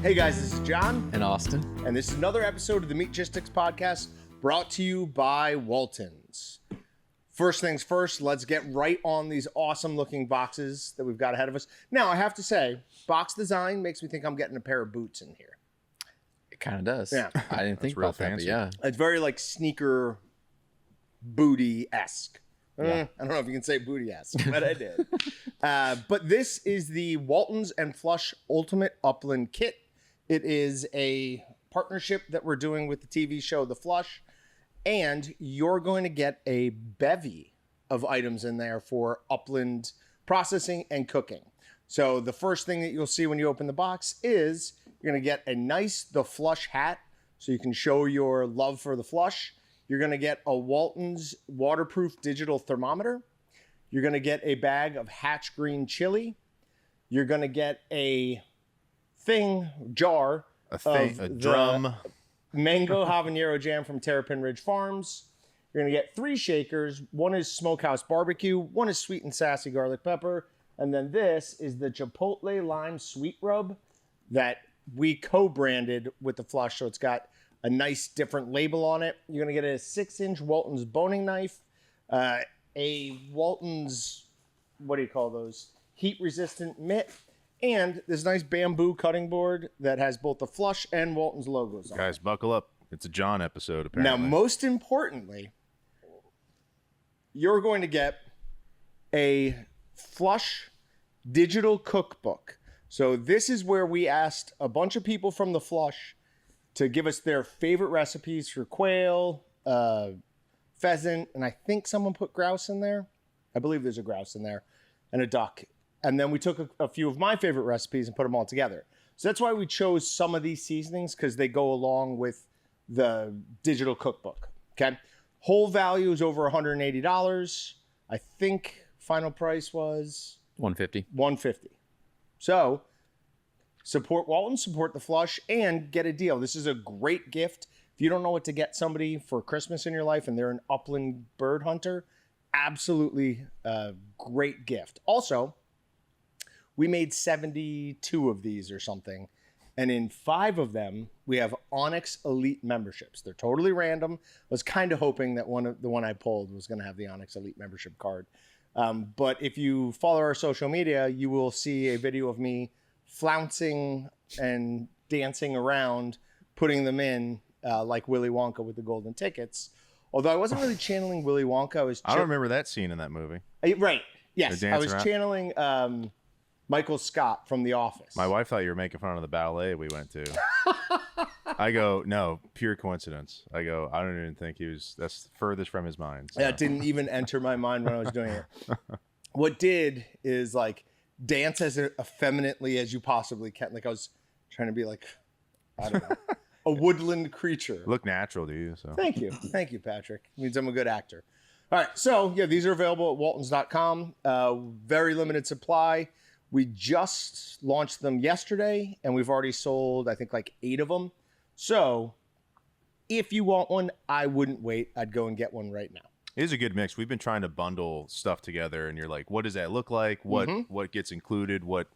Hey guys, this is Jon and Austin, and this is another episode of the Meatgistics Podcast brought to you by Walton's. First things first, let's get right on these awesome looking boxes that we've got ahead of us. Now, I have to say, box design makes me think I'm getting a pair of boots in here. it kind of does. Yeah. I didn't think about that, but yeah. It's very like sneaker booty-esque. Yeah. I don't know if you can say booty-esque, but I did. But this is the Walton's and Flush Ultimate Upland Kit. It is a partnership that we're doing with the TV show The Flush, and you're going to get a bevy of items in there for upland processing and cooking. So the first thing that you'll see when you open the box is you're going to get a nice The Flush hat, so you can show your love for The Flush. You're going to get a Walton's waterproof digital thermometer. You're going to get a bag of Hatch Green chili. You're going to get a jar of a drum mango habanero jam from Terrapin Ridge Farms. You're going to get 3 shakers. One is Smokehouse Barbecue. One is Sweet and Sassy Garlic Pepper. And then this is the Chipotle Lime Sweet Rub that we co-branded with The Flush. So it's got a nice different label on it. You're going to get a 6-inch Walton's boning knife, a Walton's, what do you call those? Heat-resistant mitt, and this nice bamboo cutting board that has both the Flush and Walton's logos on it. Guys, buckle up. It's a Jon episode, apparently. Now, most importantly, you're going to get a Flush digital cookbook. So this is where we asked a bunch of people from the Flush to give us their favorite recipes for quail, pheasant, and I think someone put grouse in there. I believe there's a grouse in there, and a duck. And then we took a few of my favorite recipes and put them all together. So that's why we chose some of these seasonings, because they go along with the digital cookbook. Okay. Whole value is over $180. I think final price was $150. So support Walton, support the Flush, and get a deal. This is a great gift. If you don't know what to get somebody for Christmas in your life and they're an upland bird hunter, absolutely a great gift. Also, we made 72 of these or something, and in 5 of them, we have Onyx Elite memberships. They're totally random. I was kind of hoping that the one I pulled was going to have the Onyx Elite membership card. But if you follow our social media, you will see a video of me flouncing and dancing around, putting them in like Willy Wonka with the golden tickets. Although I wasn't really channeling Willy Wonka. I don't remember that scene in that movie. Right. Yes. I was around. channeling Michael Scott from The Office. My wife thought you were making fun of the ballet we went to. I go, no, pure coincidence. I go, I don't even think that's furthest from his mind. So. That didn't even enter my mind when I was doing it. What did is like dance as effeminately as you possibly can. Like I was trying to be like, I don't know, a woodland creature. Look natural to you. So Thank you, Patrick. It means I'm a good actor. All right, so yeah, these are available at waltons.com. Very limited supply. We just launched them yesterday, and we've already sold, I think, like 8 of them. So if you want one, I wouldn't wait. I'd go and get one right now. it is a good mix. We've been trying to bundle stuff together, and you're like, what does that look like? What gets included? What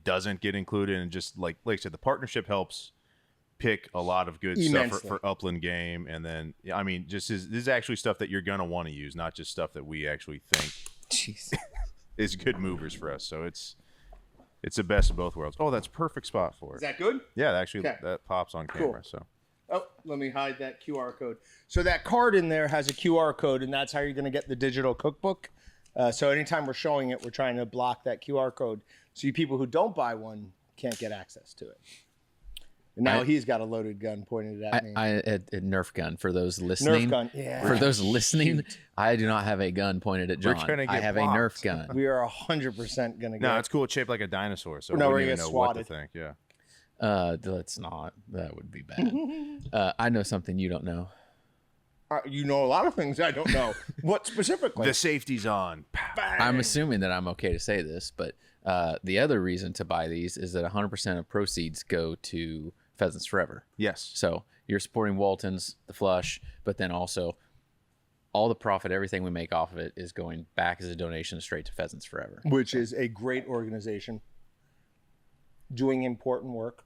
doesn't get included? And just like I said, the partnership helps pick a lot of good stuff for upland game. And then, I mean, this is actually stuff that you're going to want to use, not just stuff that we actually think is good movers for us. So it's the best of both worlds. Oh, that's a perfect spot for it. Is that good? Yeah, actually that pops on camera. Cool. So. Oh, let me hide that QR code. So that card in there has a QR code, and that's how you're going to get the digital cookbook. So anytime we're showing it, we're trying to block that QR code, so you people who don't buy one can't get access to it. And now he's got a loaded gun pointed at me. A Nerf gun for those listening. Nerf gun, yeah. For those listening, I do not have a gun pointed at Jon. I have blocked. a Nerf gun. We are 100% going to get. No, it's cool. It's shaped like a dinosaur, so No, we we're don't even gonna know what to swat think. Yeah. Let's not. That would be bad. I know something you don't know. You know a lot of things I don't know. What specifically? The safety's on. Bang. I'm assuming that I'm okay to say this, but the other reason to buy these is that 100% of proceeds go to Pheasants Forever. Yes. So you're supporting Walton's, the Flush, but then also all the profit, everything we make off of it is going back as a donation straight to Pheasants Forever. Which is a great organization doing important work.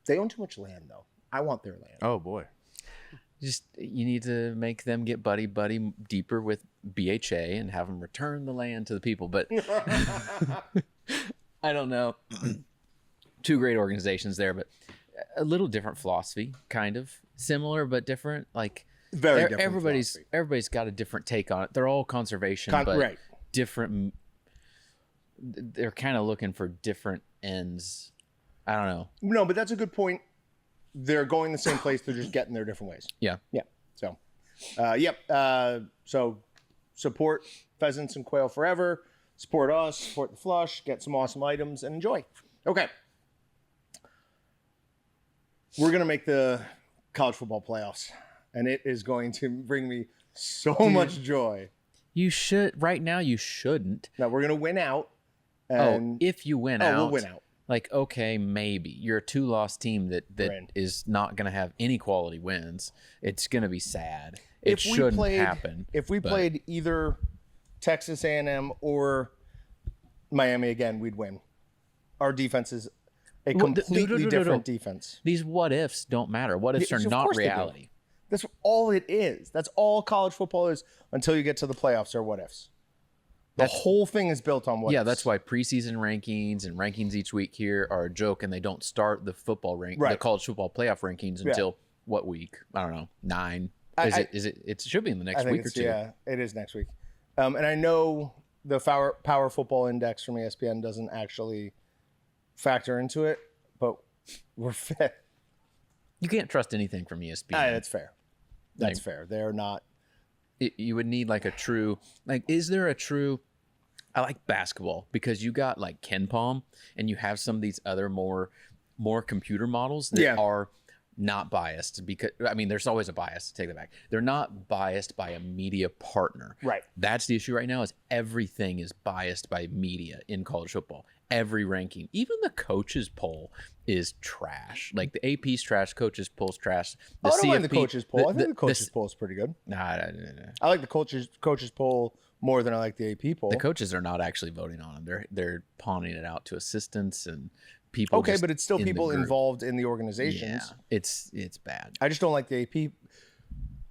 They own too much land, though. I want their land. Oh boy. Just you need to make them get buddy deeper with BHA and have them return the land to the people. But I don't know. Two great organizations there, but a little different philosophy, kind of similar but different. Like Very different. Everybody's got a different take on it. They're all conservation, but right. different. They're kind of looking for different ends. I don't know. No, but that's a good point. They're going the same place. They're just getting there different ways. Yeah. Yeah. So, yep. So support pheasants and quail forever. Support us. Support the flush. Get some awesome items and enjoy. Okay. We're going to make the college football playoffs, and it is going to bring me so much joy. You should. Right now, you shouldn't. Now, we're going to win out. And if you win out. we'll win out. Like, okay, maybe. You're a 2-loss team that is not going to have any quality wins. It's going to be sad. It shouldn't happen. If we played either Texas A&M or Miami again, we'd win. Our defense is a completely different defense. These what-ifs don't matter. What-ifs are not reality. That's all it is. That's all college football is until you get to the playoffs or what-ifs. The whole thing is built on what. Yeah, that's why preseason rankings and rankings each week here are a joke, and they don't start the football the college football playoff rankings until what week? I don't know, 9. It should be in the next week or two. Yeah, it is next week. And I know the power football index from ESPN doesn't actually factor into it, but we're fit. You can't trust anything from ESPN. That's fair. That's fair. They're not. You would need like a true, like, is there a true, I like basketball because you got like Ken Palm and you have some of these other more computer models that are not biased because, I mean, there's always a bias, take that back. They're not biased by a media partner. Right. That's the issue right now is everything is biased by media in college football. Every ranking, even the coaches poll is trash. Like the AP's trash, coaches poll's trash. I don't mind the coaches poll. I think the coaches poll is pretty good. Nah. I like the coaches poll more than I like the AP poll. The coaches are not actually voting on them. They're pawning it out to assistants and people. Okay, but it's still people involved in the organizations. Yeah, it's bad. I just don't like the AP.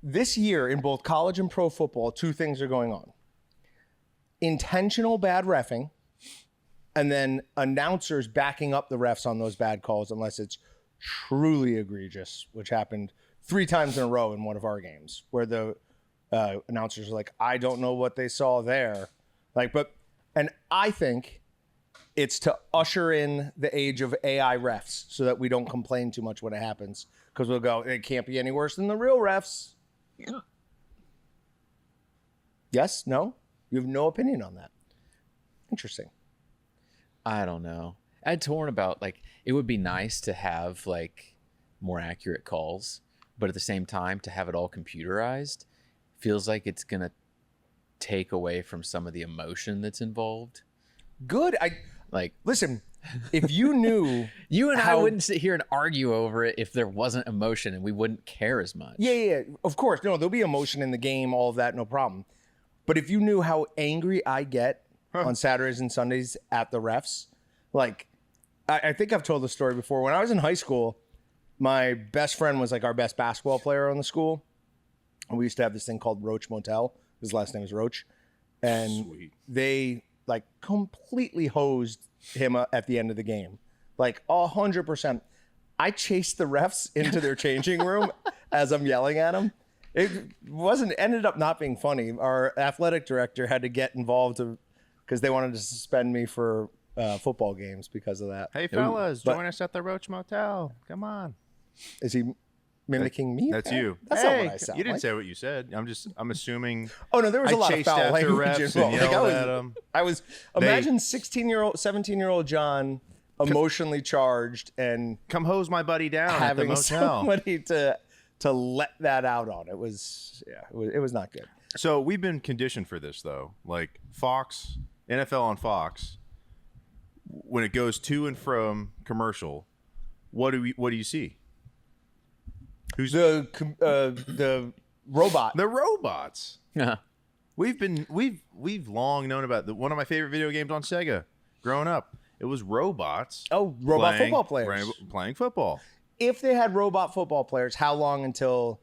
This year in both college and pro football, two things are going on. Intentional bad reffing. And then announcers backing up the refs on those bad calls unless it's truly egregious, which happened 3 times in a row in one of our games where the announcers are like, I don't know what they saw there. And I think it's to usher in the age of AI refs so that we don't complain too much when it happens because we'll go, it can't be any worse than the real refs. Yeah. Yes? No? You have no opinion on that. Interesting. I don't know. I'd torn about, like, it would be nice to have, like, more accurate calls, but at the same time, to have it all computerized feels like it's going to take away from some of the emotion that's involved. Good. Listen, if you knew... you and I wouldn't sit here and argue over it if there wasn't emotion and we wouldn't care as much. Yeah. Of course. No, there'll be emotion in the game, all of that, no problem. But if you knew how angry I get on Saturdays and Sundays at the refs. Like, I think I've told the story before. When I was in high school, my best friend was like our best basketball player on the school. And we used to have this thing called Roach Motel. His last name is Roach. And they like completely hosed him at the end of the game. Like 100%. I chased the refs into their changing room as I'm yelling at them. It ended up not being funny. Our athletic director had to get involved because they wanted to suspend me for football games because of that. Hey, fellas, join us at the Roach Motel. Come on. Is he mimicking me? That's you. That's not what I sound You didn't like. say what you said. I'm assuming. Oh, no, there was a lot of foul language refs and yelled at them. Imagine 16-year-old John emotionally charged and come hose my buddy down at the having motel. somebody to let that out on. It was not good. So we've been conditioned for this, though. Like Fox, NFL on Fox, when it goes to and from commercial, what do you see? Who's the robot? The robots. Yeah. We've long known about one of my favorite video games on Sega growing up. It was robots. Oh, robot football players playing football. if they had robot football players, how long until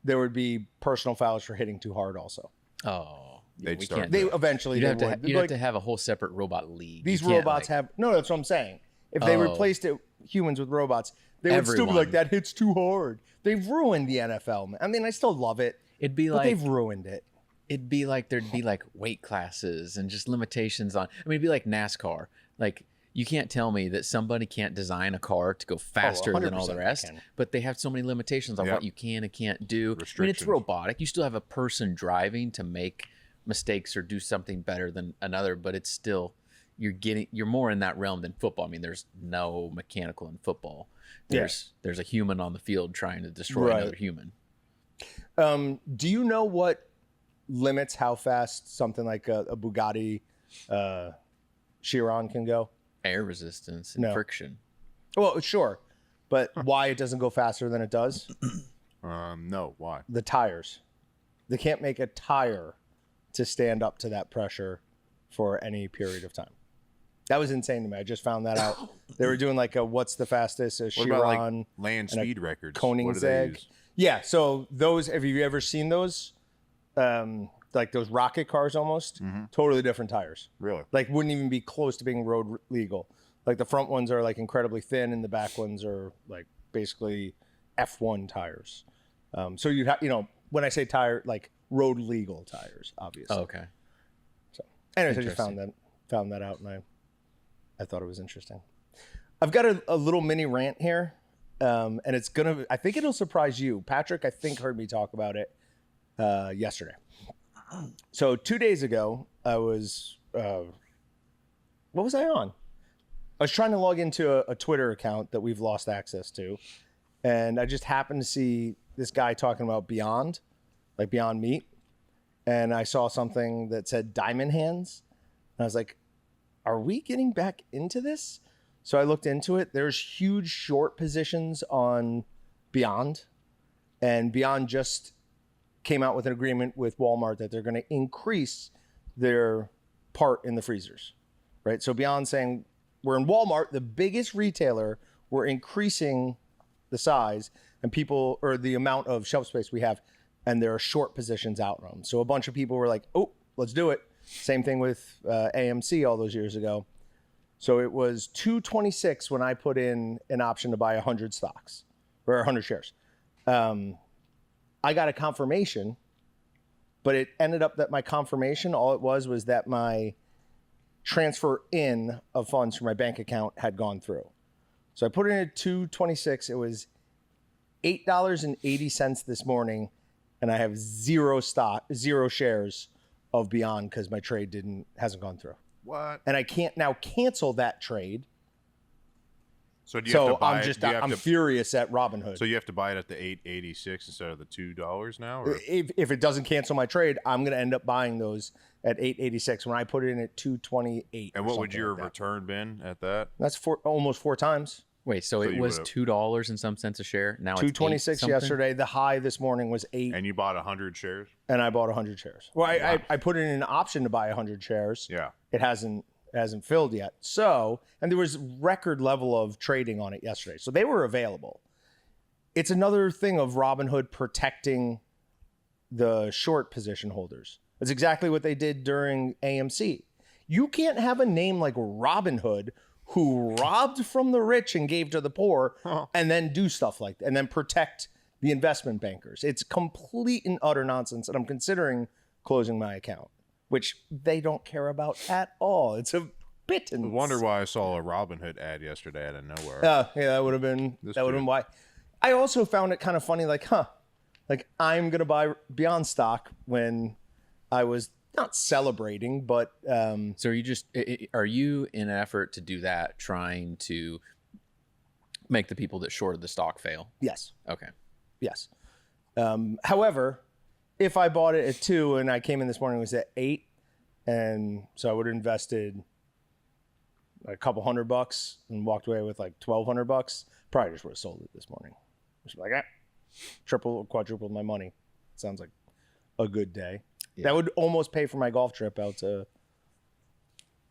there would be personal fouls for hitting too hard also? Oh, They'd we start can't. They do it. eventually You'd they have would. to have to have a whole separate robot league. These You can't, robots like, have no. That's what I'm saying. If they replaced humans with robots, they would still be Everyone. like, that hits too hard. They've ruined the NFL. Man. I mean, I still love it. It'd be but like they've ruined it. It'd be like there'd be like weight classes and just limitations on. I mean, it'd be like NASCAR. Like you can't tell me that somebody can't design a car to go faster than all the 100% rest, they can. but they have so many limitations on Yep. what you can and can't do. I mean, it's Restrictions. robotic. You still have a person driving to make mistakes or do something better than another, but it's still you're more in that realm than football. I mean, there's no mechanical in football. There's a human on the field trying to destroy Right. another human. Do you know what limits how fast something like a Bugatti Chiron can go? Air resistance and No. friction. Well, sure, but why it doesn't go faster than it does? No, why? The tires. They can't make a tire to stand up to that pressure for any period of time. That was insane to me. I just found that out. They were doing like a what's the fastest? A What Chiron. about like land and a speed records? What do they Koenigsegg. use? Yeah, so those, have you ever seen those? Like those rocket cars almost? Totally different tires. Really? Like wouldn't even be close to being road legal. Like the front ones are like incredibly thin and the back ones are like basically F1 tires. So you'd have, when I say tire, like road legal tires, obviously. Oh, okay. So anyways, I just Interesting. found that out and I thought it was interesting. I've got a little mini rant here. And I think it'll surprise you. Patrick, I think, heard me talk about it yesterday. So 2 days ago, I was, what was I on? I was trying to log into a Twitter account that we've lost access to. And I just happened to see this guy talking about Beyond, like Beyond Meat. And I saw something that said Diamond Hands. And I was like, are we getting back into this? So I looked into it. There's huge short positions on Beyond. And Beyond just came out with an agreement with Walmart that they're going to increase their part in the freezers, right? So Beyond saying, we're in Walmart, the biggest retailer, we're increasing the size and people, or the amount of shelf space we have, and there are short positions out on them. So a bunch of people were like, oh, let's do it. Same thing with AMC all those years ago. So it was $2.26 when I put in an option to buy 100 stocks or 100 shares. I got a confirmation, but it ended up that my confirmation, all it was that my transfer in of funds from my bank account had gone through. So I put it in at $2.26. It was $8.80 this morning, and I have zero shares of Beyond because my trade hasn't gone through. What? And I can't now cancel that trade. So do you have to buy I'm furious at Robinhood. So you have to buy it at the $8.86 instead of the $2 now? Or? If it doesn't cancel my trade, I'm going to end up buying those at $8.86 when I put it in at $2.28. And what would your return been at that? That's almost 4 times. Wait, so it you was would've- $2 and some cents a share. Now it's $2.26 yesterday. The high this morning was 8, And you bought 100 shares? and I bought 100 shares. Well, I put in an option to buy 100 shares. Yeah. It hasn't filled yet. So, and there was record level of trading on it yesterday. So they were available. It's another thing of Robinhood protecting the short position holders. It's exactly what they did during AMC. You can't have a name like Robinhood who robbed from the rich and gave to the poor and then do stuff like that and then protect the investment bankers. It's complete and utter nonsense. And I'm considering closing my account, which they don't care about at all. It's a pittance. I wonder why I saw a Robinhood ad yesterday out of nowhere. Yeah, that would have been why. I also found it kind of funny, like I'm gonna buy Beyond stock when I was not celebrating, but So are you in an effort to do that, trying to make the people that shorted the stock fail? yes, Okay. yes. However, if I bought it at 2 and I came in this morning, it was at 8, and so I would have invested a couple $100 and walked away with like $1,200. Probably just would have sold it this morning. Just like triple, quadrupled my money. Sounds like a good day. Yeah. That would almost pay for my golf trip out to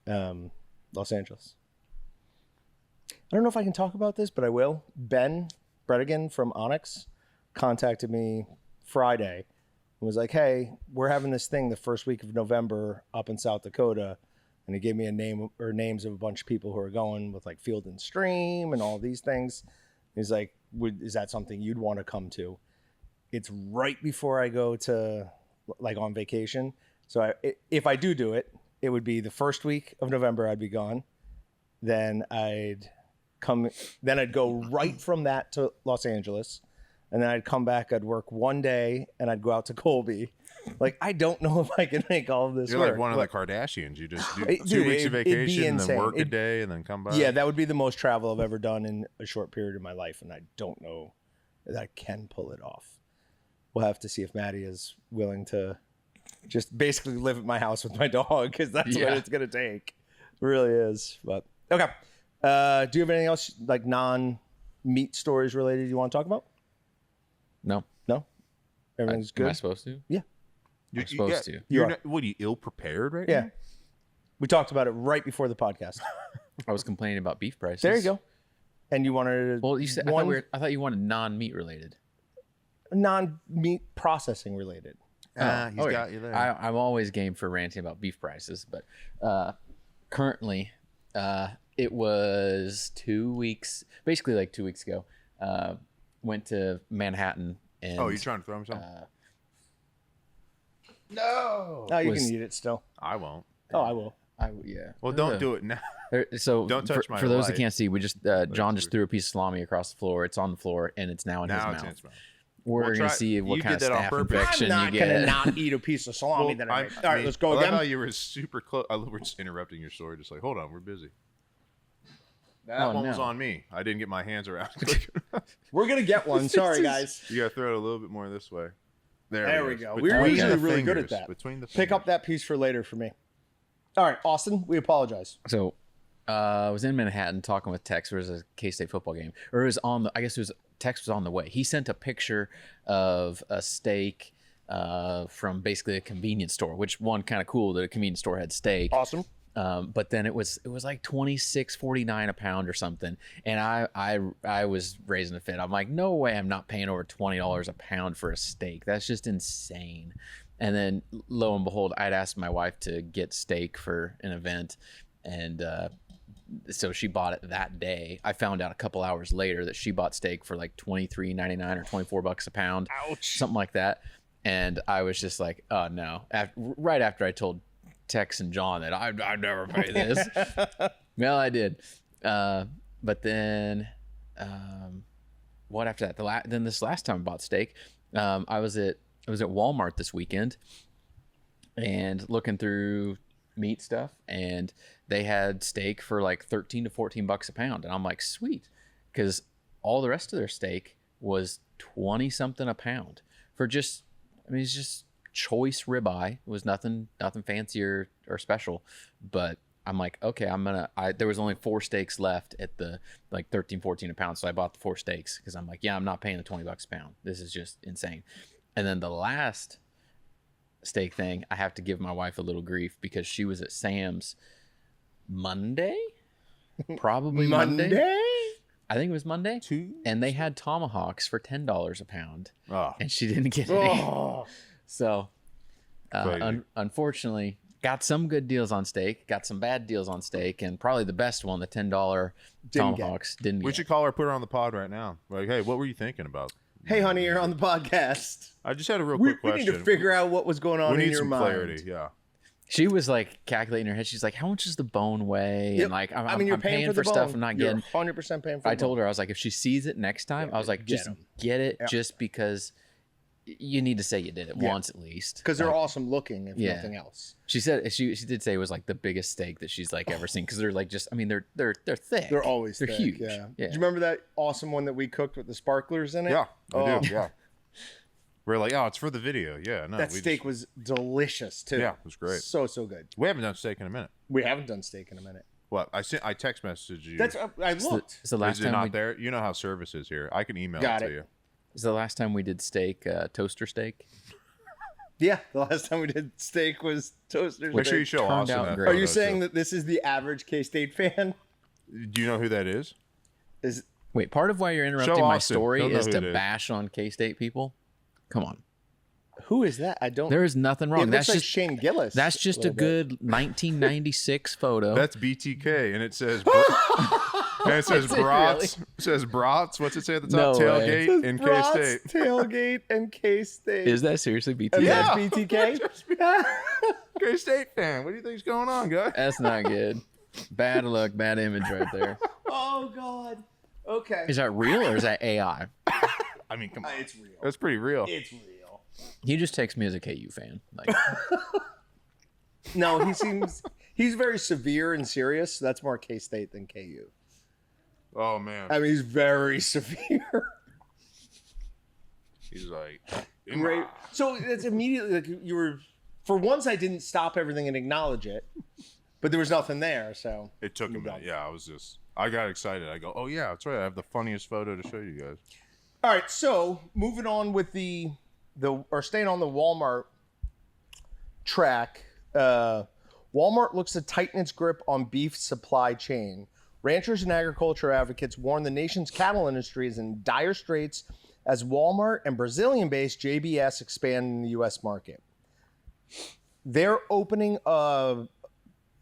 Los Angeles. I don't know if I can talk about this, but I will. Ben Bredigan from Onyx contacted me Friday and was like, hey, we're having this thing the first week of November up in South Dakota. And he gave me a name or names of a bunch of people who are going with like Field and Stream and all these things. He's like, is that something you'd want to come to? It's right before I go to like on vacation. So if I do it, it would be the first week of November. I'd be gone. Then I'd go right from that to Los Angeles. And then I'd come back, I'd work one day, and I'd go out to Colby. Like, I don't know if I can make all of this You're work. like one of the Kardashians. You just do 2 weeks of vacation and then work a day and then come back. Yeah, that would be the most travel I've ever done in a short period of my life, and I don't know that I can pull it off. We'll have to see if Maddie is willing to just basically live at my house with my dog, because that's what it's going to take. It really is. But okay. Do you have anything else, like non-meat stories related you want to talk about? No. Everything's good? Am I supposed to? Yeah. You're supposed to. You're not, what, are you ill-prepared right now? We talked about it right before the podcast. I was complaining about beef prices. There you go. And you wanted... Well, you said, I thought you wanted non-meat related. Non-meat processing related. He's got you there. I'm always game for ranting about beef prices, but currently it was 2 weeks, basically like 2 weeks ago, went to Manhattan. And, you're trying to throw him something? No, you can eat it still. I won't. Oh, I will. Yeah. Well, don't do it now. So don't touch my for those that light. can't see, we just John just threw a piece of salami across the floor. It's on the floor and it's now in his mouth. In his mouth. We're gonna see what kind of staph infection I'm you not get. gonna not eat a piece of salami that I made. All right, let's go I again. love how you were super close. We're just interrupting your story. Just like, hold on, we're busy. That one was on me. I didn't get my hands around. We're gonna get one. Sorry, guys. You gotta throw it a little bit more this way. There we go. Between We're usually the really good fingers. at that. Between the Pick up that piece for later for me. All right, Austin, we apologize. So I was in Manhattan talking with Tex. There was a K-State football game, or it was on the. I guess it was Tex was on the way. He sent a picture of a steak from basically a convenience store, which one kind of cool that a convenience store had steak. Awesome. But then it was like $26.49 a pound or something, and I was raising a fit. I'm like, no way, I'm not paying over $20 a pound for a steak. That's just insane. And then lo and behold, I'd asked my wife to get steak for an event, and so she bought it that day. I found out a couple hours later that she bought steak for like $23.99 or $24 a pound. Ouch. Something like that. And I was just like, oh no. Right after I told Tex and John that I'd never pay this. Well, I did. But then what after that? Then this last time I bought steak, I was at Walmart this weekend and looking through meat stuff, and they had steak for like $13 to $14 a pound, and I'm like, sweet, because all the rest of their steak was 20 something a pound for just, I mean, it's just choice ribeye. It was nothing fancy or special, but I'm like, okay, there was only 4 steaks left at the like 13, 14 a pound. So I bought the 4 steaks because I'm like, yeah, I'm not paying the $20 a pound. This is just insane. And then the last steak thing, I have to give my wife a little grief because she was at Sam's Monday, probably Monday. I think it was Monday. And they had tomahawks for $10 a pound. Oh. And she didn't get any. Oh. So unfortunately, got some good deals on steak, got some bad deals on steak, and probably the best one, the $10 tomahawks, didn't get. We should call her, put her on the pod right now. Like, hey, what were you thinking about? Hey, honey, you're on the podcast. I just had a real quick question. We need to figure out what was going on in your mind. We need some clarity, yeah. She was like calculating in her head. She's like, how much does the bone weigh? Yep. And like, I'm you're paying for stuff I'm not getting. You're 100% paying for I told her, I was like, if she sees it next time, I was like, just get it just because you need to say you did it once at least. Because they're awesome looking, if nothing else. She said she did say it was like the biggest steak that she's like ever seen, because they're like just, I mean, they're thick. They're always they're thick, huge. Yeah. Do you remember that awesome one that we cooked with the sparklers in it? Yeah, I do. Yeah. We're like, oh, it's for the video. Yeah, no. That steak was delicious too. Yeah, it was great. So good. We haven't done steak in a minute. We haven't done steak in a minute. What? I text messaged you. That's I looked. It's the last Is it time not there? You know how service is here. I can email it to you. It's the last time we did steak, toaster steak. Yeah, the last time we did steak was toaster steak. Make sure you show Austin that. Are you saying that this is the average K-State fan? Do you know who that is? Wait, part of why you're interrupting Show my Austin. story He'll know is who to it is. bash on K-State people? Come on. Who is that? I don't. There is nothing wrong. It That's looks like just Shane Gillis. That's just a little bit. good 1996 photo. That's BTK, and it says and it says Is it Brats. It says Brats. What's it say at the No top? way. Tailgate in Brats, K-State. Tailgate and K-State. Is that seriously BTK? And Yeah. that's BTK? K-State fan. What do you think's going on, guy? That's not good. Bad luck, bad image right there. Oh, God. Okay. Is that real or is that AI? I mean, come on. It's real. That's pretty real. It's real. He just texts me as a KU fan. Like, No, he's very severe and serious. That's more K-State than KU. Oh man. I mean, he's very severe. He's like, Right. So it's immediately like you were. For once, I didn't stop everything and acknowledge it, but there was nothing there. So It took a minute. Yeah, I got excited. I go, oh yeah, that's right. I have the funniest photo to show you guys. all right. So moving on with or staying on the Walmart track. Walmart looks to tighten its grip on beef supply chain. Ranchers and agriculture advocates warn the nation's cattle industry is in dire straits as Walmart and Brazilian-based JBS expand in the U.S. market. They're opening a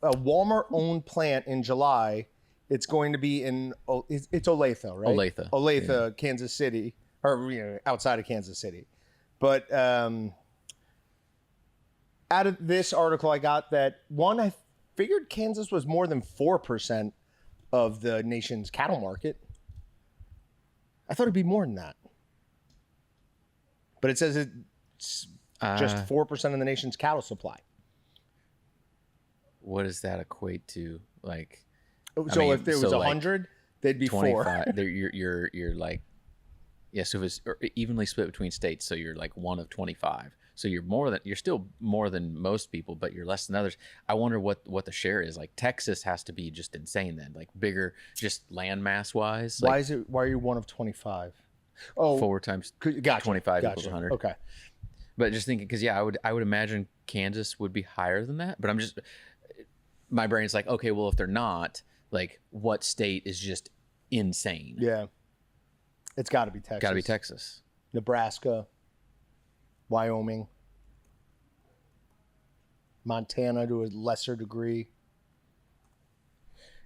Walmart-owned plant in July. It's going to be in it's Olathe, right? Olathe. Yeah. Yeah. Kansas City, or outside of Kansas City. But out of this article, I got that I figured Kansas was more than 4% of the nation's cattle market. I thought it'd be more than that. But it says it's just 4% of the nation's cattle supply. what does that equate to? Like, So if there was 100, they'd be 25. 4. You're like, yeah. So if it's evenly split between states, so you're like one of 25. So you're still more than most people, but you're less than others. I wonder what the share is. Like Texas has to be just insane then, like bigger, just land mass wise. Like Why are you one of 25? Oh, 4 times gotcha, 25 gotcha. equals 100. Okay. But just thinking, because I would imagine Kansas would be higher than that. But my brain's like, okay, well if they're not, like what state is just insane? Yeah. It's got to be Texas. Got to be Texas. Nebraska, Wyoming, Montana to a lesser degree.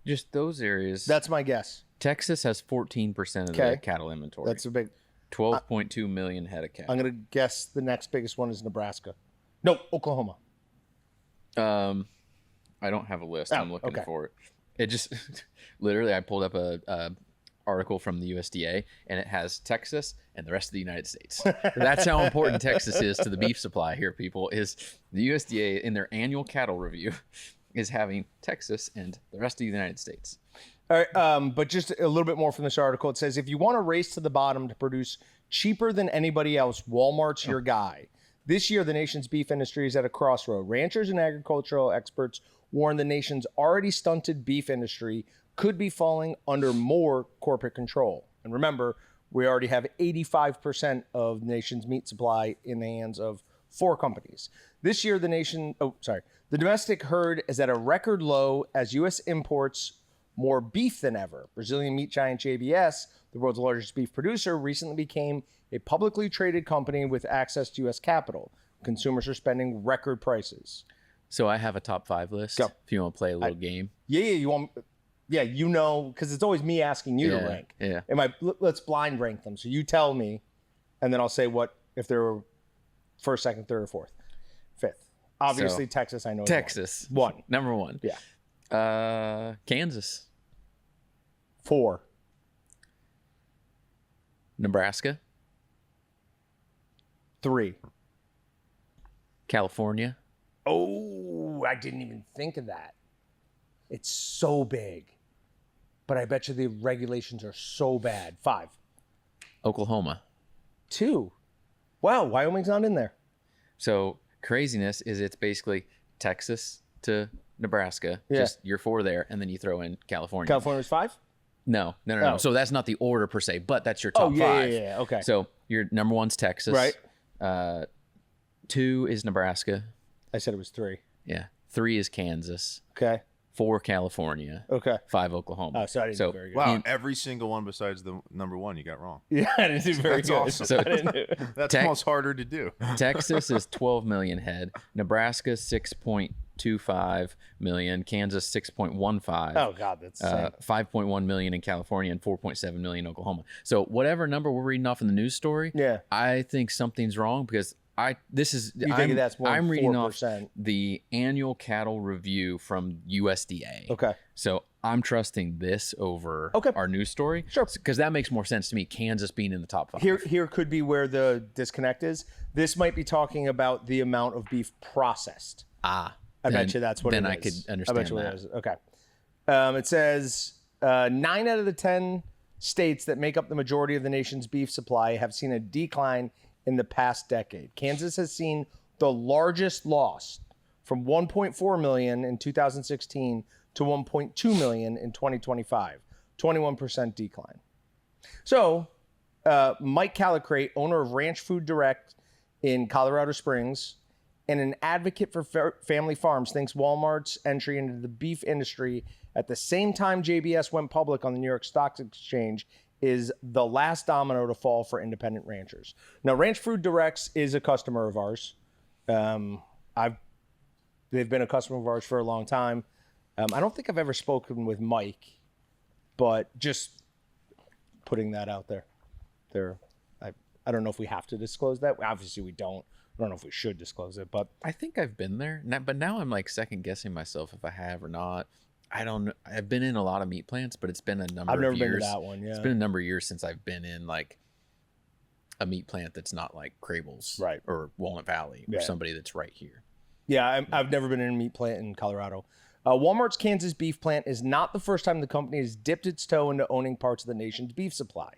Just those areas. That's my guess. Texas has 14% of the cattle inventory. That's a big. 12.2 million head of cattle. I'm going to guess the next biggest one is Nebraska. No, Oklahoma. I don't have a list. I'm looking for it. It just literally, I pulled up a article from the USDA, and it has Texas and the rest of the United States. That's how important Texas is to the beef supply here, people. Is the USDA in their annual cattle review is having Texas and the rest of the United States. All right, but just a little bit more from this article. It says, if you want to race to the bottom to produce cheaper than anybody else, Walmart's your guy. This year, the nation's beef industry is at a crossroad. Ranchers and agricultural experts warn the nation's already stunted beef industry could be falling under more corporate control. And remember, we already have 85% of the nation's meat supply in the hands of 4 companies. This year, the domestic herd is at a record low as U.S. imports more beef than ever. Brazilian meat giant JBS, the world's largest beef producer, recently became a publicly traded company with access to U.S. capital. Consumers are spending record prices. So I have a top 5 list. Go. If you want to play a little game. You want? Yeah, because it's always me asking you to rank. Yeah. Let's blind rank them. So you tell me, and then I'll say what if they were first, second, third, or fourth, fifth. Obviously, Texas. I know. Texas. One. Number 1. Yeah. Kansas. 4. Nebraska. 3. California. Oh, I didn't even think of that. It's so big. But I bet you the regulations are so bad. 5. Oklahoma. 2. Wow, Wyoming's not in there. So craziness is it's basically Texas to Nebraska. Yeah. Just you're 4 there, and then you throw in California. California's 5? No. Oh. So that's not the order per se, but that's your top 5. Yeah. Okay. So your number 1's Texas. Right. 2 is Nebraska. I said it was 3. Yeah. 3 is Kansas. Okay. 4 California, Okay. 5 Oklahoma. Oh, so I didn't do very good. Wow, every single one besides the number 1 you got wrong. Yeah, I didn't do very That's good. awesome. So I didn't do That's almost harder to do. Texas is 12 million head. Nebraska 6.25 million. Kansas 6.15. Oh God, that's insane. 5.1 million in California and 4.7 million in Oklahoma. So whatever number we're reading off in the news story, Yeah. I think something's wrong because I'm think that's more than I'm reading off 4%? the annual cattle review from USDA. Okay. So I'm trusting this over Okay. our news story. Sure. Because that makes more sense to me. Kansas being in the top 5. Here could be where the disconnect is. This might be talking about the amount of beef processed. I bet you that's what it is. Then I could understand I bet you that. what it is. Okay. It says 9 out of the 10 states that make up the majority of the nation's beef supply have seen a decline in the past decade. Kansas has seen the largest loss from 1.4 million in 2016 to 1.2 million in 2025, 21% decline. So, Mike Calicrate, owner of Ranch Food Direct in Colorado Springs and an advocate for family farms, thinks Walmart's entry into the beef industry at the same time JBS went public on the New York Stock Exchange is the last domino to fall for independent ranchers. Now, Ranch Food Directs is a customer of ours. They've been a customer of ours for a long time. I don't think I've ever spoken with Mike, but just putting that out there. I don't know if we have to disclose that. Obviously, we don't. I don't know if we should disclose it, but I think I've been there, but now I'm like second guessing myself if I have or not. I don't know. I've been in a lot of meat plants, but it's been a number of years. I've never been to that one. Yeah, it's been a number of years since I've been in like a meat plant that's not like Crable's, right, or Walnut Valley, or somebody that's right here. Yeah, I've never been in a meat plant in Colorado. Walmart's Kansas beef plant is not the first time the company has dipped its toe into owning parts of the nation's beef supply.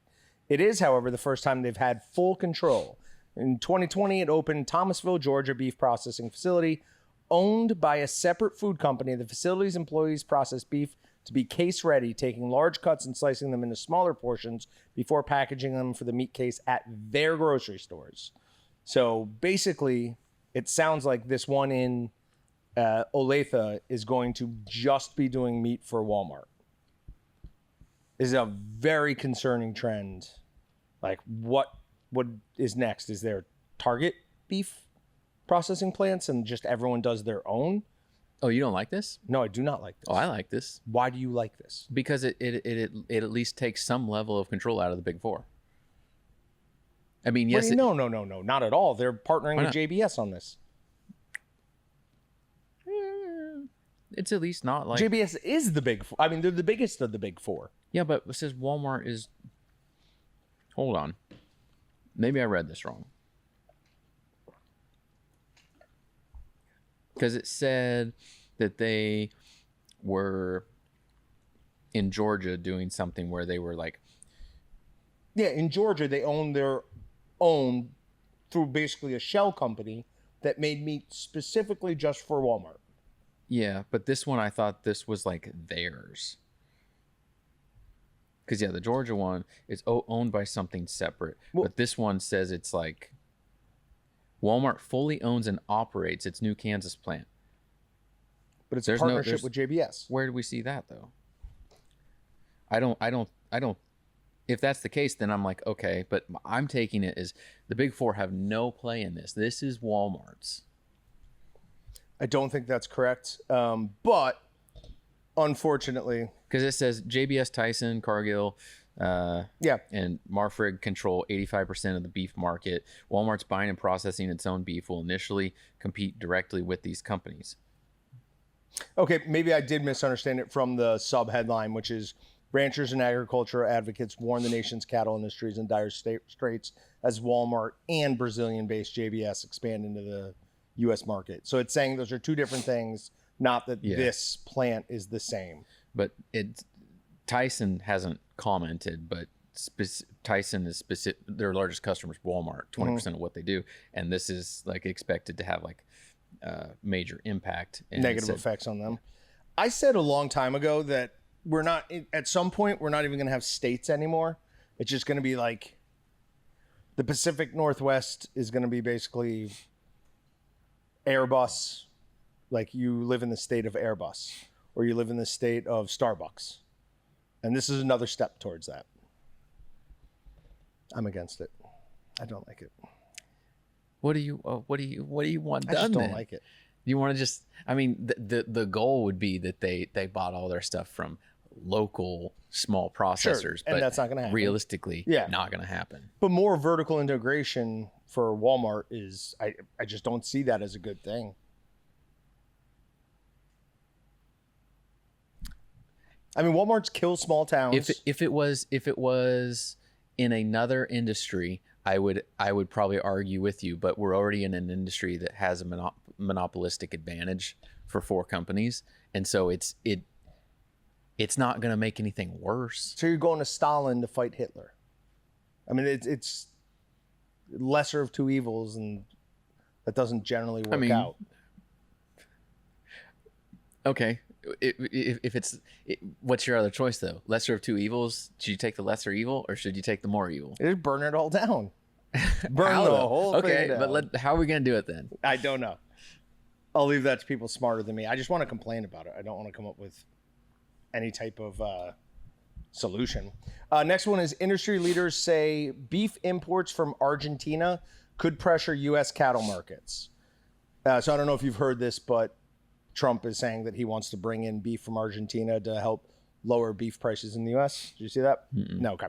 It is, however, the first time they've had full control. In 2020, it opened Thomasville, Georgia beef processing facility, owned by a separate food company. The facility's employees process beef to be case ready, taking large cuts and slicing them into smaller portions before packaging them for the meat case at their grocery stores. So basically, it sounds like this one in Olathe is going to just be doing meat for Walmart. This is a very concerning trend. Like, what is next? Is there Target beef processing plants and just everyone does their own? Oh, you don't like this? No, I do not like this. Oh, I like this. Why do you like this? Because it at least takes some level of control out of the Big Four. I mean, yes. No, not at all. They're partnering with JBS on this. It's at least not like JBS is the Big Four. I mean, they're the biggest of the Big Four. Yeah, but it says Walmart is. Hold on. Maybe I read this wrong. Because it said that they were in Georgia doing something where they were like. Yeah, in Georgia, they own their own through basically a shell company that made meat specifically just for Walmart. Yeah, but this one, I thought this was like theirs. Because, yeah, the Georgia one is owned by something separate. Well, but this one says it's like Walmart fully owns and operates its new Kansas plant. But it's a partnership with JBS. Where do we see that, though? I don't. If that's the case, then I'm like, okay. But I'm taking it as the Big Four have no play in this. This is Walmart's. I don't think that's correct. But unfortunately, because it says JBS, Tyson, Cargill, and Marfrig control 85% of the beef market. Walmart's buying and processing its own beef will initially compete directly with these companies. Okay, maybe I did misunderstand it from the sub headline, which is ranchers and agricultural advocates warn the nation's cattle industries in dire straits as Walmart and Brazilian-based JBS expand into the U.S. market. So it's saying those are two different things, not that this plant is the same. But Tyson hasn't commented, but Tyson is specific. Their largest customer is Walmart, 20% of what they do, and this is like expected to have like major impact, and negative effects on them. I said a long time ago that we're not at some point we're not even going to have states anymore. It's just going to be like the Pacific Northwest is going to be basically Airbus, like you live in the state of Airbus. or you live in the state of Starbucks. And this is another step towards that. I'm against it. I don't like it. What do you want done? I just don't then? like it. You want to just, I mean, the goal would be that they bought all their stuff from local small processors, Sure, but and that's not going to happen. Realistically, not going to happen. But more vertical integration for Walmart is, I just don't see that as a good thing. I mean, Walmart's kill small towns. If it was in another industry, I would probably argue with you, but we're already in an industry that has a monopolistic advantage for 4 companies, and so it's not going to make anything worse. So you're going to Stalin to fight Hitler. I mean, it's lesser of two evils, and that doesn't generally work out. Okay. What's your other choice though? Lesser of two evils. Should you take the lesser evil or should you take the more evil? Just burn it all down. Burn the whole thing down. But how are we going to do it then? I don't know. I'll leave that to people smarter than me. I just want to complain about it. I don't want to come up with any type of solution. Next one is industry leaders say beef imports from Argentina could pressure U.S. cattle markets. So I don't know if you've heard this, but Trump is saying that he wants to bring in beef from Argentina to help lower beef prices in the U.S. Did you see that? Mm-mm. No, okay.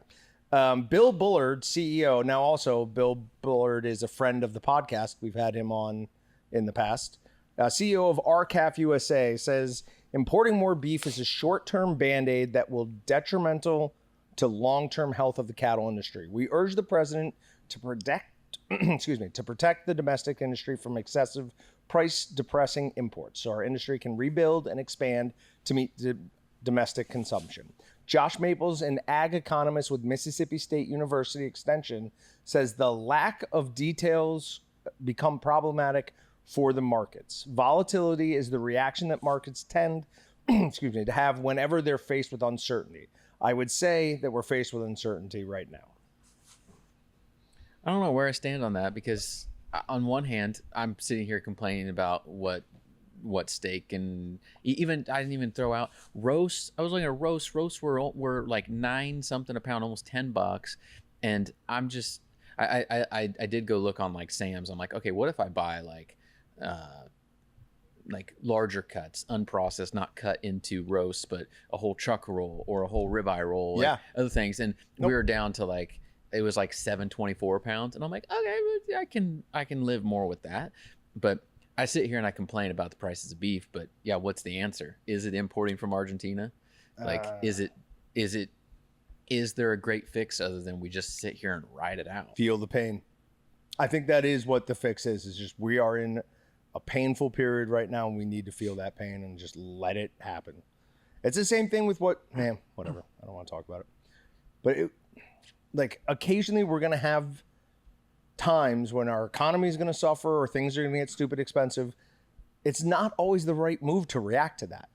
Bill Bullard, CEO. Now also, Bill Bullard is a friend of the podcast. We've had him on in the past. CEO of RCAF USA says importing more beef is a short-term Band-Aid that will detrimental to long-term health of the cattle industry. We urge the president to protect the domestic industry from excessive price-depressing imports so our industry can rebuild and expand to meet the domestic consumption. Josh Maples, an ag economist with Mississippi State University Extension, says the lack of details become problematic for the markets. Volatility is the reaction that markets tend to have whenever they're faced with uncertainty. I would say that we're faced with uncertainty right now. I don't know where I stand on that because on one hand, I'm sitting here complaining about what steak and even I didn't even throw out roasts. I was looking at roasts. Roasts were like $9 something a pound, almost $10, and I'm just I did go look on like Sam's. I'm like, okay, what if I buy like larger cuts, unprocessed, not cut into roasts, but a whole chuck roll or a whole ribeye roll, like other things, and we were down to like. It was like $7.24 pounds, and I'm like, okay, I can live more with that. But I sit here and I complain about the prices of beef. But yeah, what's the answer? Is it importing from Argentina? Like, is there a great fix other than we just sit here and ride it out? Feel the pain. I think that is what the fix is. Is just we are in a painful period right now, and we need to feel that pain and just let it happen. It's the same thing with whatever. I don't want to talk about it, but like occasionally we're going to have times when our economy is going to suffer or things are going to get stupid expensive. It's not always the right move to react to that.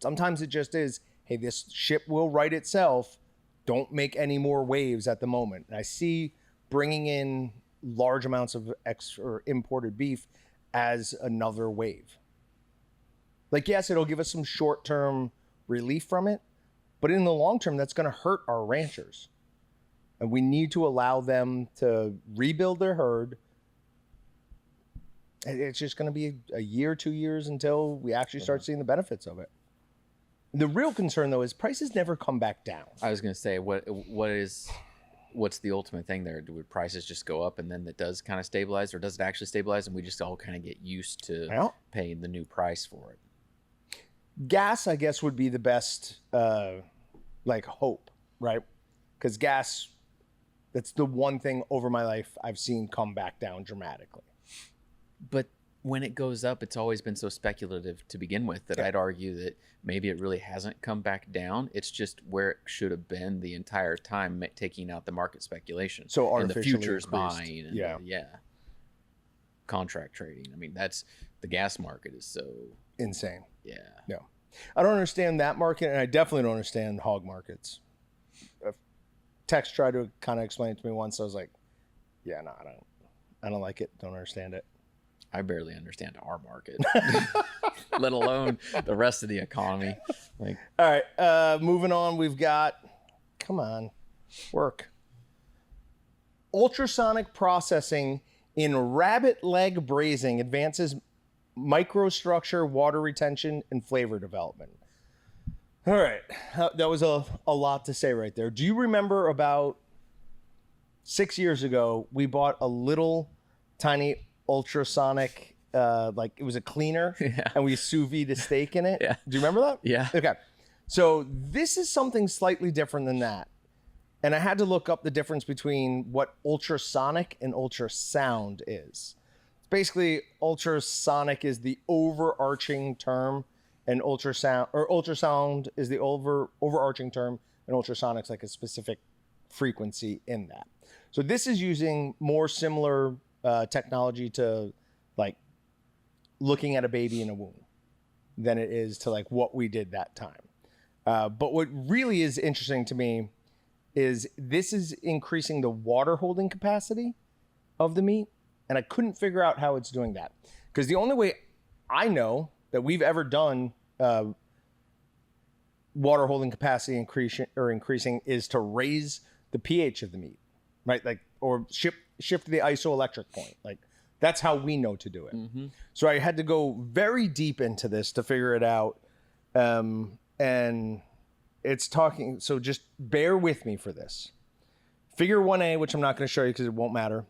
Sometimes it just is, hey, this ship will right itself. Don't make any more waves at the moment. And I see bringing in large amounts of imported beef as another wave. Like, yes, it'll give us some short-term relief from it, but in the long term, that's going to hurt our ranchers. And we need to allow them to rebuild their herd. It's just going to be a year, 2 years until we actually start seeing the benefits of it. The real concern, though, is prices never come back down. I was going to say, what's the ultimate thing there? Do prices just go up and then it does kind of stabilize, or does it actually stabilize and we just all kind of get used to paying the new price for it? Gas, I guess, would be the best hope, right? Because gas... That's the one thing over my life I've seen come back down dramatically. But when it goes up, it's always been so speculative to begin with that I'd argue that maybe it really hasn't come back down. It's just where it should have been the entire time, taking out the market speculation. So and the futures increased. Buying and contract trading. I mean, that's the gas market is so insane. Yeah. No. I don't understand that market, and I definitely don't understand hog markets. Tex tried to kind of explain it to me once. I was like, I don't like it. Don't understand it. I barely understand our market, let alone the rest of the economy. Like, all right, moving on. We've got, come on, work. Ultrasonic processing in rabbit leg braising advances microstructure, water retention, and flavor development. All right, that was a lot to say right there. Do you remember about 6 years ago, we bought a little tiny ultrasonic, like it was a cleaner, and we sous vide a steak in it? Yeah. Do you remember that? Yeah. Okay. So this is something slightly different than that. And I had to look up the difference between what ultrasonic and ultrasound is. Basically, ultrasonic is the overarching term, and ultrasound is the overarching term, and ultrasonic's like a specific frequency in that. So this is using more similar technology to like looking at a baby in a womb than it is to like what we did that time. But what really is interesting to me is this is increasing the water holding capacity of the meat. And I couldn't figure out how it's doing that. Because the only way I know that we've ever done water holding capacity increasing is to raise the pH of the meat, right? Like, or shift the isoelectric point. Like, that's how we know to do it. Mm-hmm. So I had to go very deep into this to figure it out. And it's talking, so just bear with me for this. Figure 1A, which I'm not going to show you because it won't matter,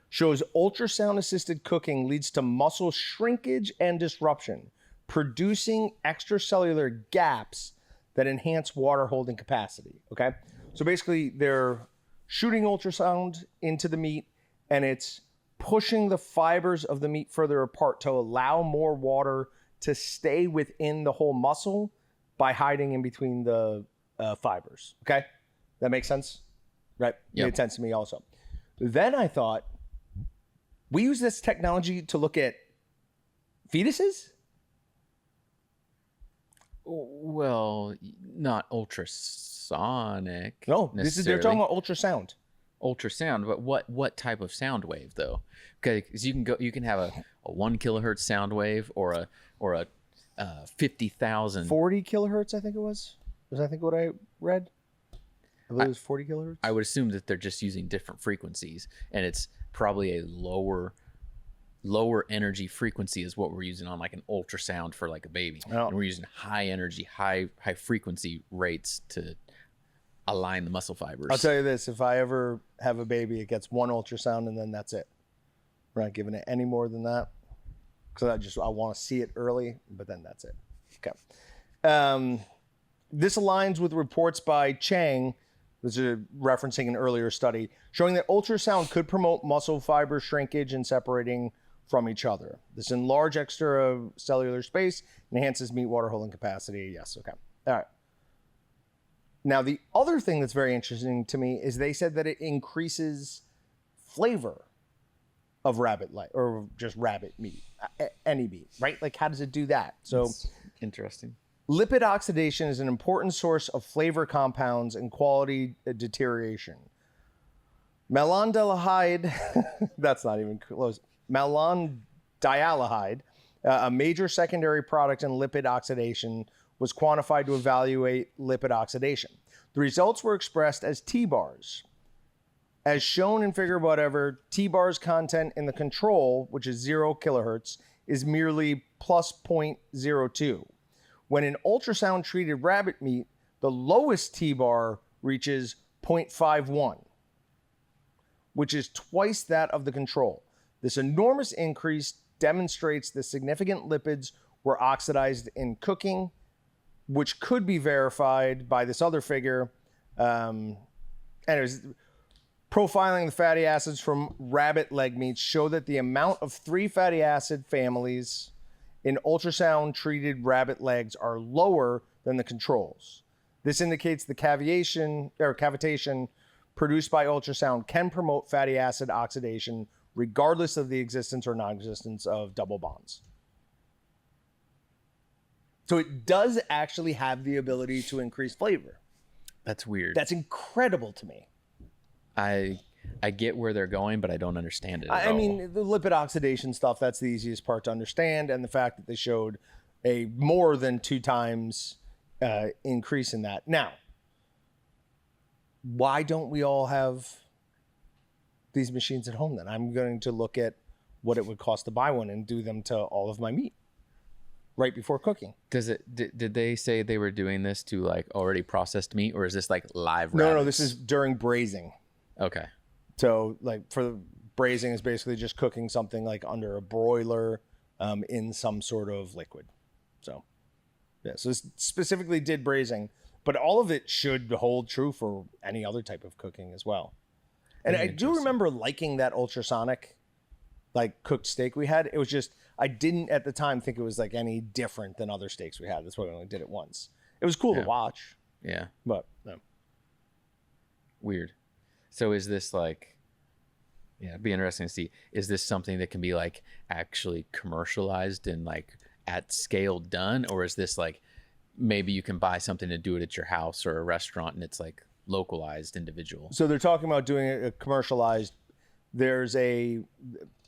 shows ultrasound-assisted cooking leads to muscle shrinkage and disruption, producing extracellular gaps that enhance water holding capacity, okay? So basically, they're shooting ultrasound into the meat, and it's pushing the fibers of the meat further apart to allow more water to stay within the whole muscle by hiding in between the fibers, okay? That makes sense? Right? Yep. Made sense to me also. Then I thought, we use this technology to look at fetuses? well, not ultrasonic. No, they're talking about ultrasound. Ultrasound, but what type of sound wave though? Okay, because you can have a 1 kilohertz sound wave or a 50,000 40 kilohertz, I think it was. Was I think what I read? I believe it was 40 kilohertz. I would assume that they're just using different frequencies, and it's probably a lower energy frequency is what we're using on like an ultrasound for like a baby. Oh. And we're using high energy, high frequency rates to align the muscle fibers. I'll tell you this, if I ever have a baby, it gets one ultrasound and then that's it. We're not giving it any more than that. Because I want to see it early, but then that's it. Okay. This aligns with reports by Chang, this is referencing an earlier study, showing that ultrasound could promote muscle fiber shrinkage and separating from each other. This enlarged extracellular space enhances meat water holding capacity. Yes, okay. All right. Now, the other thing that's very interesting to me is they said that it increases flavor of rabbit leg or just rabbit meat, any meat, right? Like, how does it do that? So That's interesting. Lipid oxidation is an important source of flavor compounds and quality deterioration. Malondialdehyde, that's not even close. Malondialdehyde, a major secondary product in lipid oxidation, was quantified to evaluate lipid oxidation. The results were expressed as T-bars. As shown in figure whatever, T-bars content in the control, which is 0 kilohertz, is merely plus 0.02. When in ultrasound-treated rabbit meat, the lowest T-bar reaches 0.51, which is twice that of the control. This enormous increase demonstrates the significant lipids were oxidized in cooking, which could be verified by this other figure. Anyways, profiling the fatty acids from rabbit leg meats show that the amount of 3 fatty acid families in ultrasound-treated rabbit legs are lower than the controls. This indicates the cavitation produced by ultrasound can promote fatty acid oxidation regardless of the existence or non-existence of double bonds. So it does actually have the ability to increase flavor. That's weird. That's incredible to me. I I get where they're going, but I don't understand it at I all. mean, the lipid oxidation stuff, that's the easiest part to understand. And the fact that they showed a more than 2 times increase in that. Now, why don't we all have these machines at home then? I'm going to look at what it would cost to buy one and do them to all of my meat right before cooking. Did they say they were doing this to like already processed meat, or is this like live No, rabbits? this is during braising. Okay. So like for braising is basically just cooking something like under a broiler in some sort of liquid. So yeah, so this specifically did braising, but all of it should hold true for any other type of cooking as well. And I do remember liking that ultrasonic like cooked steak we had. It was just, I didn't at the time think it was like any different than other steaks we had. That's why we only did it once. It was cool to watch. Yeah. But no. Weird. So is this like, it'd be interesting to see, is this something that can be like actually commercialized and like at scale done? Or is this like, maybe you can buy something to do it at your house or a restaurant and it's like localized individual? So they're talking about doing a commercialized. There's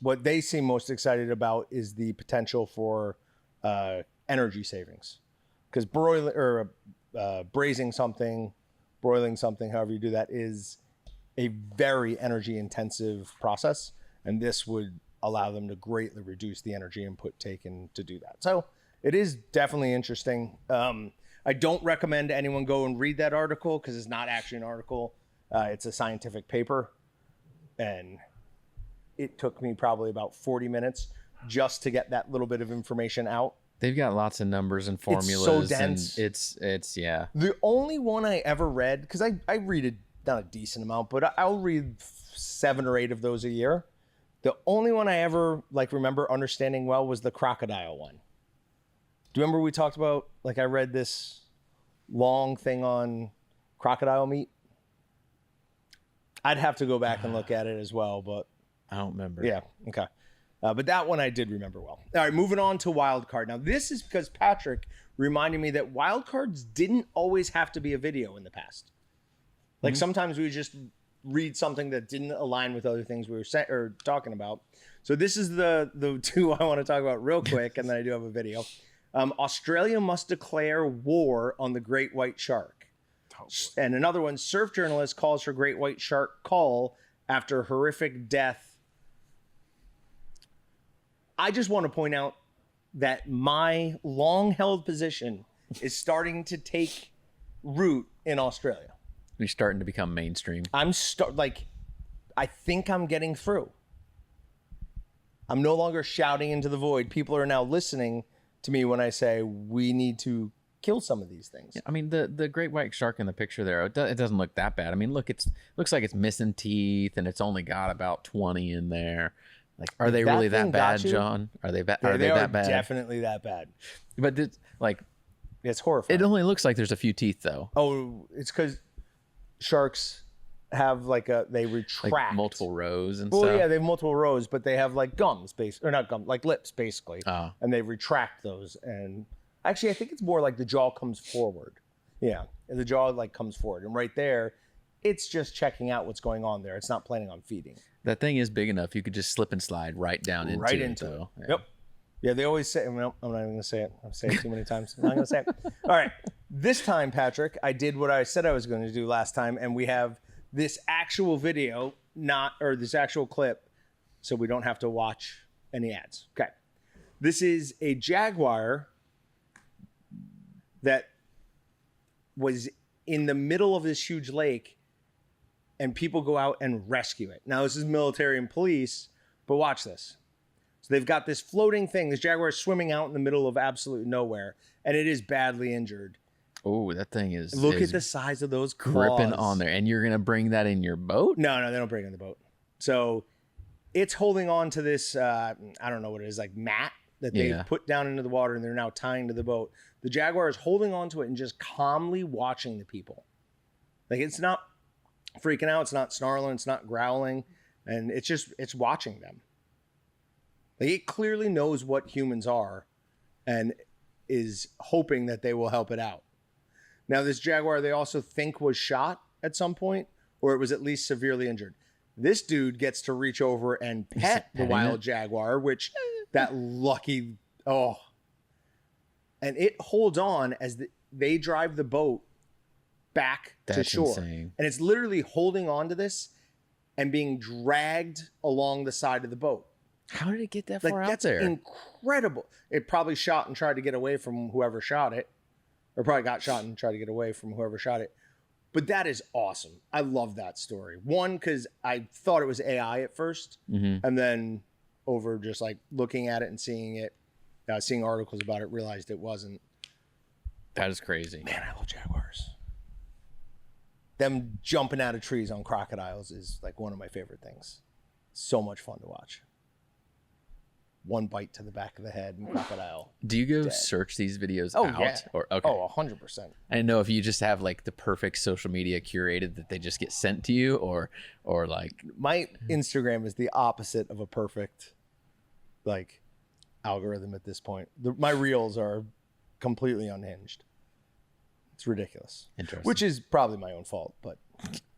what they seem most excited about is the potential for energy savings, because braising something, broiling something, however you do that, is a very energy intensive process, and this would allow them to greatly reduce the energy input taken to do that. So it is definitely interesting. I don't recommend anyone go and read that article because it's not actually an article. It's a scientific paper, and it took me probably about 40 minutes just to get that little bit of information out. They've got lots of numbers and formulas. It's so dense. And it's yeah. The only one I ever read, because I read not a decent amount, but I'll read 7 or 8 of those a year. The only one I ever like remember understanding well was the crocodile one. Do you remember we talked about, like I read this long thing on crocodile meat? I'd have to go back and look at it as well, but I don't remember. yeah, okay. But that one I did remember well. All right, moving on to wild card. Now, this is because Patrick reminded me that wild cards didn't always have to be a video in the past. Like sometimes we would just read something that didn't align with other things we were talking about. So this is the 2 I want to talk about real quick, and then I do have a video. Australia must declare war on the great white shark. And another one, surf journalist calls for great white shark cull after horrific death. I just want to point out that my long-held position is starting to take root in Australia. You're starting to become mainstream. I think I'm getting through. I'm no longer shouting into the void. People are now listening to me when I say we need to kill some of these things. Yeah, I mean, the great white shark in the picture there, it doesn't look that bad. I mean, look, looks like it's missing teeth and it's only got about 20 in there. Like, are they really that bad, John? Are they that bad? Definitely that bad. But It's horrifying. it only looks like there's a few teeth though. Oh, it's because sharks have they retract. Like multiple rows and well, stuff. yeah, they have multiple rows, but they have like gums, or not gum, like lips, basically. Oh. And they retract those. And actually, I think it's more like the jaw comes forward. Yeah, the jaw like comes forward, and right there, it's just checking out what's going on there. It's not planning on feeding. That thing is big enough. You could just slip and slide right down into it. Yeah. Yep. Yeah, they always say, well, I'm not even going to say it. I've said it too many times. I'm not going to say it. All right. This time, Patrick, I did what I said I was going to do last time, and we have this actual video, this actual clip, so we don't have to watch any ads. Okay. This is a jaguar that was in the middle of this huge lake, and people go out and rescue it. Now, this is military and police, but watch this. So they've got this floating thing. This jaguar is swimming out in the middle of absolute nowhere, and it is badly injured. Oh, that thing is... Look at the size of those claws. Gripping on there. And you're going to bring that in your boat? No, they don't bring it in the boat. So it's holding on to this, I don't know what it is, like mat that they put down into the water, and they're now tying to the boat. The jaguar is holding on to it and just calmly watching the people. Like, it's not freaking out, it's not snarling, it's not growling, and it's watching them. Like, it clearly knows what humans are and is hoping that they will help it out. Now, this jaguar they also think was shot at some point, or it was at least severely injured. This dude gets to reach over and pet the wild jaguar, which that lucky, and it holds on as they drive the boat back to shore. Insane. And it's literally holding on to this and being dragged along the side of the boat. How did it get that far out that's there? Incredible. It probably shot and tried to get away from whoever shot it, or probably got shot and tried to get away from whoever shot it. But that is awesome. I love that story. One, because I thought it was AI at first, and then over just like looking at it and seeing articles about it, realized it wasn't. That is crazy. Man, I love jaguars. Them jumping out of trees on crocodiles is like one of my favorite things. So much fun to watch. One bite to the back of the head and crocodile. Do you go search these videos out? Yeah. Or, okay. 100%. I didn't know if you just have like the perfect social media curated that they just get sent to you, or like my Instagram is the opposite of a perfect like algorithm at this point. My reels are completely unhinged. It's ridiculous. Interesting. Which is probably my own fault, but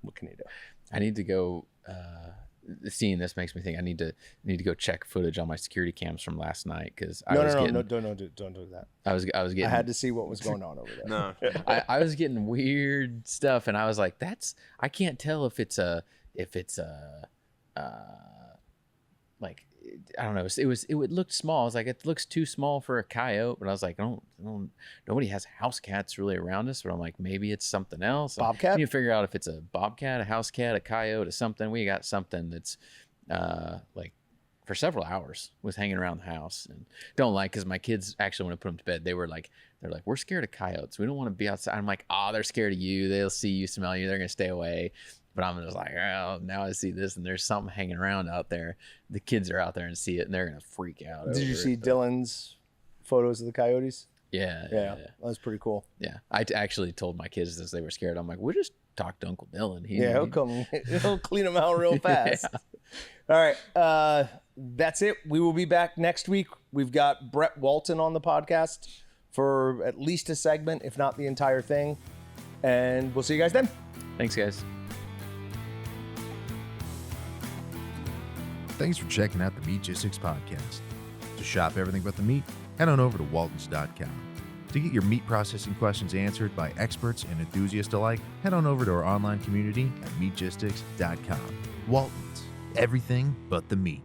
what can you do? I need to go. Seeing this makes me think I need to go check footage on my security cams from last night because don't do that. I was getting. I had to see what was going on over there. No. I was getting weird stuff, and I was like, I can't tell if it's like, I don't know. It looked small. I was like, it looks too small for a coyote, but I was like, nobody has house cats really around us, but I'm like, maybe it's something else. Bobcat? You figure out if it's a bobcat, a house cat, a coyote, or something. We got something that's like for several hours was hanging around the house, and don't like, because my kids actually, when I put them to bed, they're like, we're scared of coyotes. We don't want to be outside. I'm like, they're scared of you. They'll see you, smell you. They're going to stay away. But I'm just like, oh, now I see this, and there's something hanging around out there. The kids are out there and see it, and they're gonna freak out. Did you see Dylan's photos of the coyotes? Yeah. That was pretty cool. Yeah, I actually told my kids as they were scared. I'm like, we'll just talk to Uncle Dylan. He'll come. He'll clean them out real fast. Yeah. All right, that's it. We will be back next week. We've got Brett Walton on the podcast for at least a segment, if not the entire thing. And we'll see you guys then. Thanks, guys. Thanks for checking out the Meatgistics Podcast. To shop everything but the meat, head on over to waltons.com. To get your meat processing questions answered by experts and enthusiasts alike, head on over to our online community at meatgistics.com. Waltons, everything but the meat.